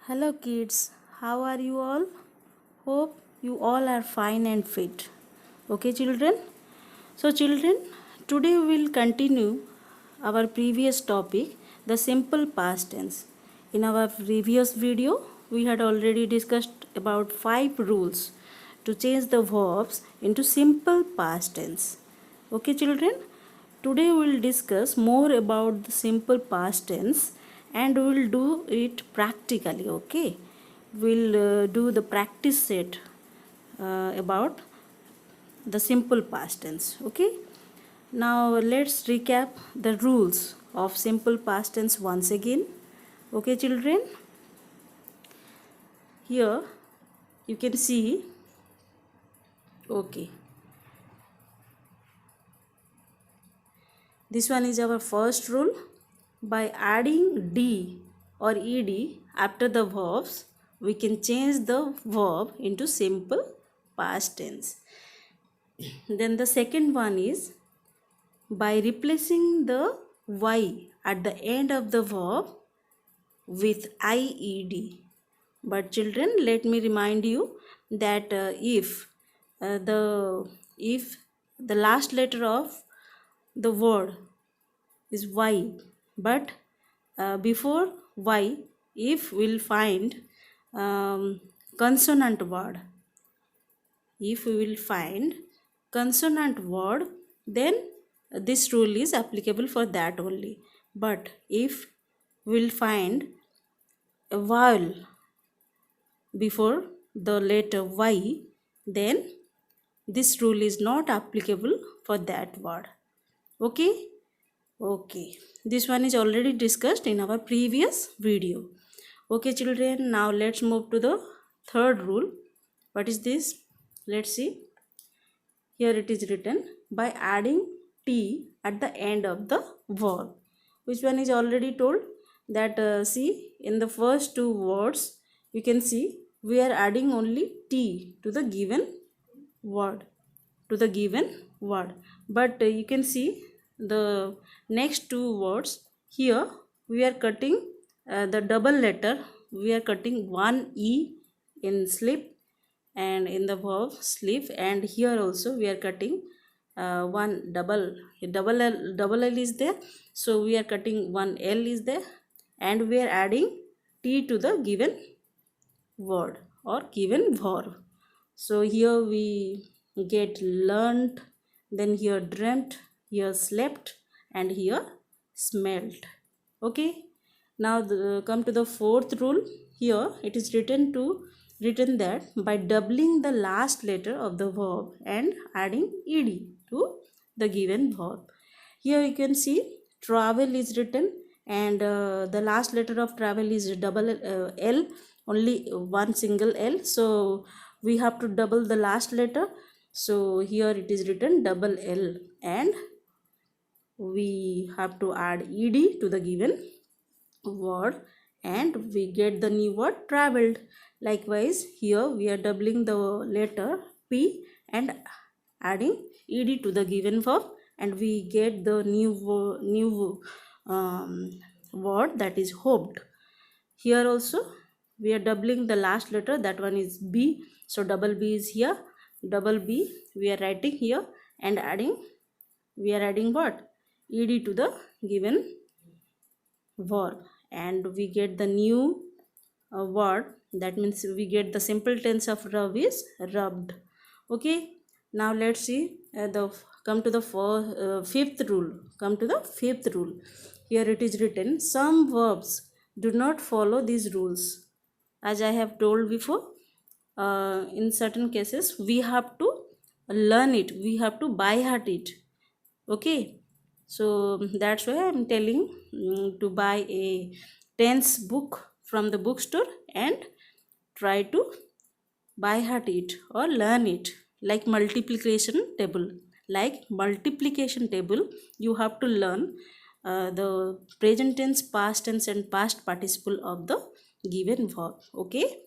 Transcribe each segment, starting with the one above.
Hello kids, how are you all? Hope you all are fine and fit. Okay children? So children, today we will continue our previous topic, the simple past tense. In our previous video, we had already discussed about 5 rules to change the verbs into simple past tense. Okay children? Today we will discuss more about the simple past tense and we will do it practically. Okay, we'll do the practice set about the simple past tense. Okay, now let's recap the rules of simple past tense once again. Okay children, here you can see. Okay, this one is our first rule. By adding d or ed after the verbs, we can change the verb into simple past tense. Then the second one is by replacing the y at the end of the verb with ied. But children, let me remind you that if the last letter of the word is y, but before y, if we'll find consonant word, if we will find consonant word, then this rule is applicable for that only. But if we'll find a vowel before the letter y, then this rule is not applicable for that word. Okay. Okay, this one is already discussed in our previous video. Okay children, now let's move to the third rule. What is this? Let's see. Here it is written by adding t at the end of the verb. Which one is already told that see, in the first two words you can see we are adding only t to the given word, but you can see the next two words. Here we are cutting the double letter, we are cutting one e in slip and in the verb sleep, and here also we are cutting one double L is there, so we are cutting one L is there, and we are adding t to the given word or given verb. So here we get learnt, then here dreamt, here slept, and here smelt. Okay, now come to the fourth rule. Here it is written that by doubling the last letter of the verb and adding ed to the given verb. Here you can see travel is written, and the last letter of travel is double L, only one single L, so we have to double the last letter. So here it is written double L, and we have to add ed to the given word, and we get the new word traveled. Likewise, here we are doubling the letter p and adding ed to the given verb, and we get the new word, that is hoped. Here also we are doubling the last letter, that one is b, so double b is here, double b we are writing here, and we are adding what, ed to the given verb, and we get the new word, that means we get the simple tense of rub is rubbed. Okay, now let's see come to the fifth rule. Here it is written some verbs do not follow these rules. As I have told before, in certain cases we have to learn it, we have to by heart it. Okay, so that's why I'm telling to buy a tense book from the bookstore and try to by heart it or learn it. Like multiplication table, you have to learn the present tense, past tense, and past participle of the given verb. Okay,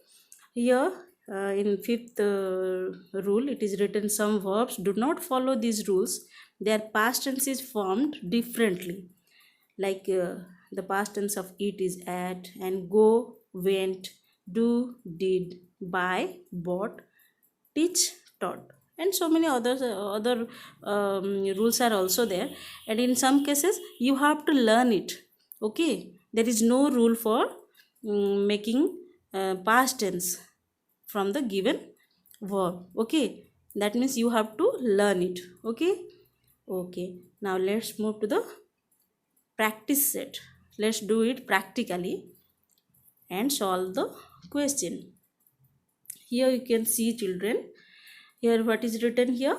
here in fifth rule it is written some verbs do not follow these rules, their past tense is formed differently. Like the past tense of eat is ate, and go went, do, did, buy, bought, teach, taught, and so many other rules are also there. And in some cases you have to learn it. Okay, there is no rule for making past tense from the given verb. Okay, that means you have to learn it. Okay. Okay, now let's move to the practice set. Let's do it practically and solve the question. Here you can see, children, here what is written here.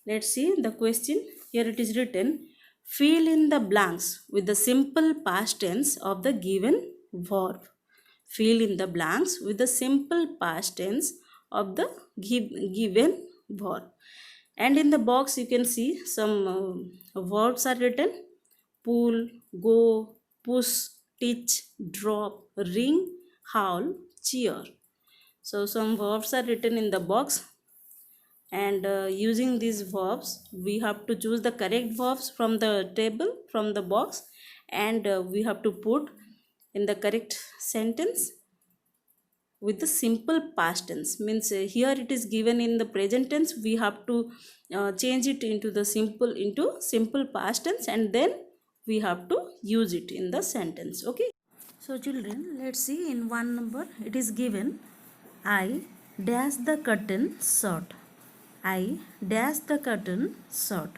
Let's see the question. Here it is written, fill in the blanks with the simple past tense of the given verb. Fill in the blanks with the simple past tense of the given verb. And in the box you can see some verbs are written: pull, go, push, teach, drop, ring, howl, cheer. So some verbs are written in the box, and using these verbs we have to choose the correct verbs from the table, from the box, and we have to put in the correct sentence with the simple past tense. Means here it is given in the present tense, we have to change it into the simple past tense, and then we have to use it in the sentence. Okay, so children, let's see. In one number it is given, I dash the curtain short. I dash the curtain short.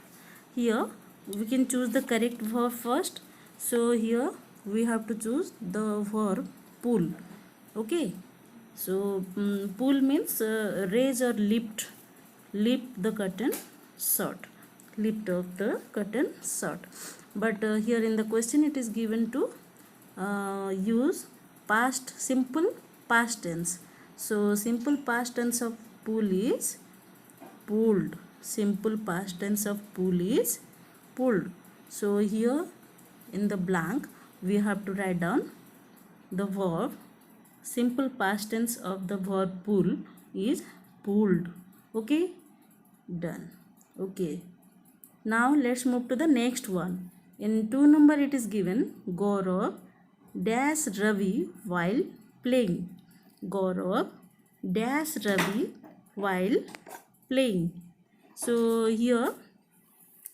Here we can choose the correct verb first. So here we have to choose the verb pull. Okay, so pull means raise or lift the curtain short, lift up the curtain short. But here in the question it is given to use simple past tense. So simple past tense of pull is pulled. Simple past tense of pull is pulled. So here in the blank we have to write down the verb. Simple past tense of the verb pull is pulled. Okay, done. Okay, now let's move to the next one. In 2 number it is given, Gaurav dash Ravi while playing. Gaurav dash Ravi while playing. So here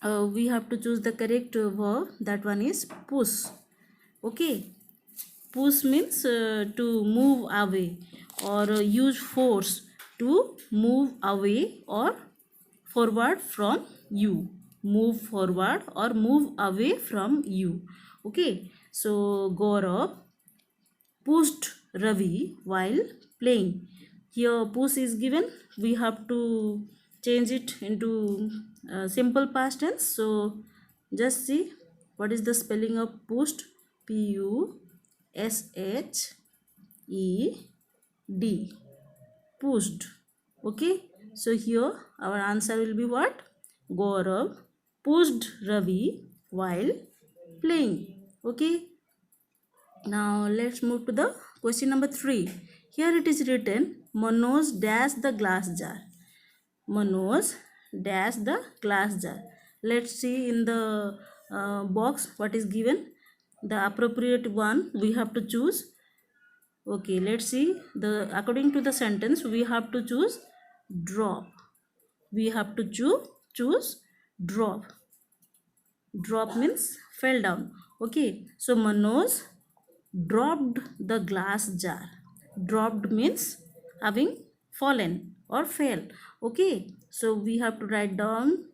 we have to choose the correct verb. That one is push. Okay, push means to move away, or use force to move away or forward from you. Move forward or move away from you. Okay, so Gaurav pushed Ravi while playing. Here push is given, we have to change it into simple past tense. So just see what is the spelling of pushed. Pushed. Pushed. Okay, so here our answer will be what? Gaurav pushed Ravi while playing. Okay, now let's move to the question number 3. Here it is written, Manoj dash the glass jar. Manoj dash the glass jar. Let's see in the box what is given. The appropriate one we have to choose. Okay, let's see. According to the sentence we have to choose drop. We have to choose drop. Drop means fell down. Okay, so Manoj dropped the glass jar. Dropped means having fallen or fell. Okay, so we have to write down,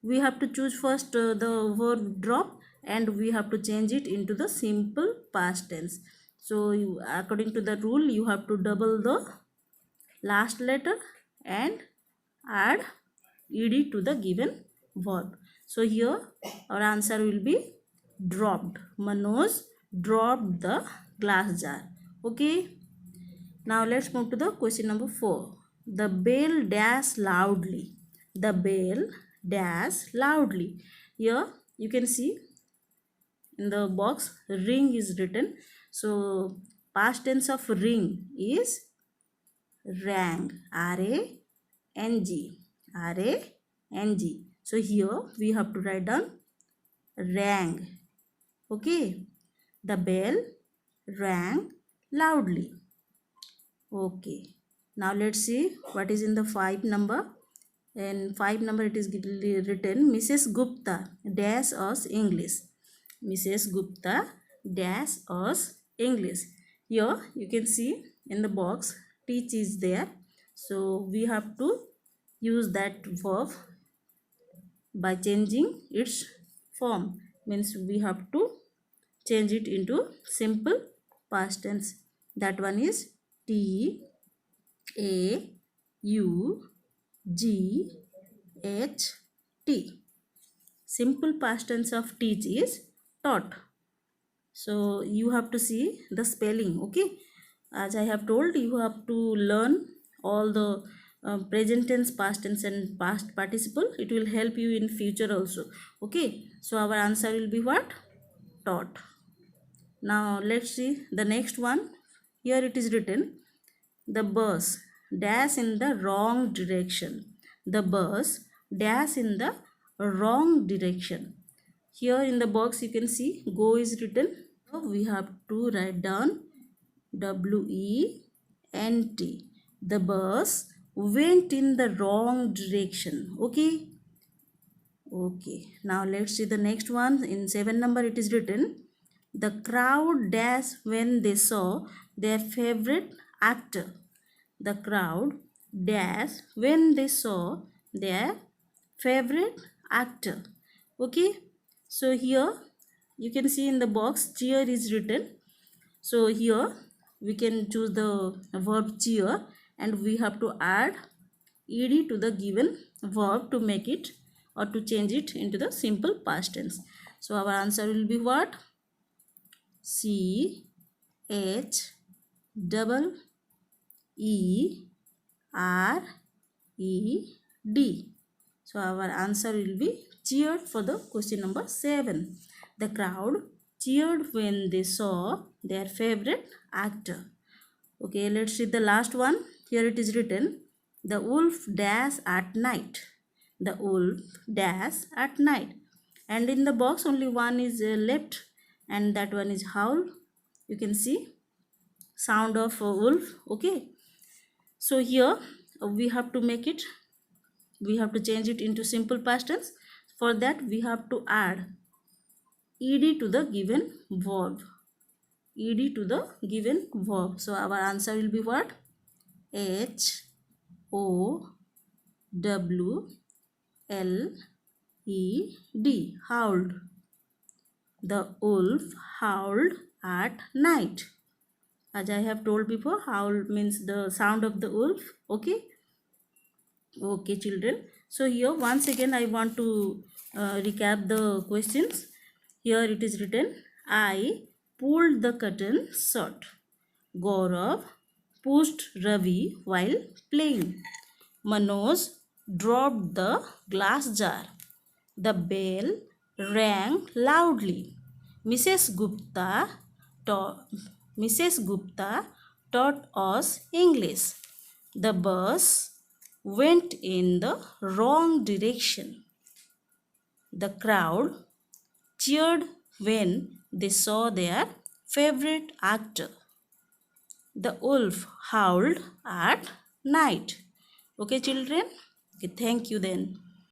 we have to choose first the verb drop, and we have to change it into the simple past tense. So according to the rule you have to double the last letter and add ed to the given verb. So here our answer will be dropped. Manoj dropped the glass jar. Okay, now let's move to the question number 4. The bell dash loudly. The bell dash loudly. Here you can see in the box ring is written. So past tense of ring is rang. R-A-N-G. R-A-N-G. So here we have to write down rang. Okay, the bell rang loudly. Okay, now let's see what is in the 5 number. In 5 number it is written, Mrs. Gupta dash us English. Mrs. Gupta dash us English. Here you can see in the box teach is there, so we have to use that verb by changing its form. Means we have to change it into simple past tense. That one is T A U G H T. Simple past tense of teach is taught. So you have to see the spelling. Okay, as I have told, you have to learn all the present tense, past tense and past participle. It will help you in future also. Okay, so our answer will be what? Taught. Now let's see the next one. Here it is written, the bus dash in the wrong direction. The bus dash in the wrong direction. Here in the box you can see go is written. We have to write down WENT. The bus went in the wrong direction. Okay, okay, now let's see the next one. In 7 number it is written, the crowd dash when they saw their favorite actor. The crowd dash when they saw their favorite actor. Okay, so here you can see in the box cheer is written. So here we can choose the verb cheer and we have to add ed to the given verb to make it or to change it into the simple past tense. So our answer will be what? C H double E R E D. So our answer will be cheered for the question number 7. The crowd cheered when they saw their favorite actor. Okay, let's see the last one. Here it is written, the wolf dash at night. The wolf dash at night. And in the box only one is left and that one is howl. You can see sound of wolf. Okay, so here we have to make it, we have to change it into simple past tense. For that we have to add ed to the given verb. Ed to the given verb. So our answer will be what? H O W L E D. Howled. The wolf howled at night. As I have told before, howl means the sound of the wolf. Okay, okay children, so here once again I want to recap the questions. Here it is written, I pulled the curtain shut. Gaurav pushed Ravi while playing. Manoj dropped the glass jar. The bell rang loudly. Mrs. Gupta taught us English. The bus went in the wrong direction. The crowd cheered when they saw their favorite actor. The wolf howled at night. Okay children, okay, thank you then.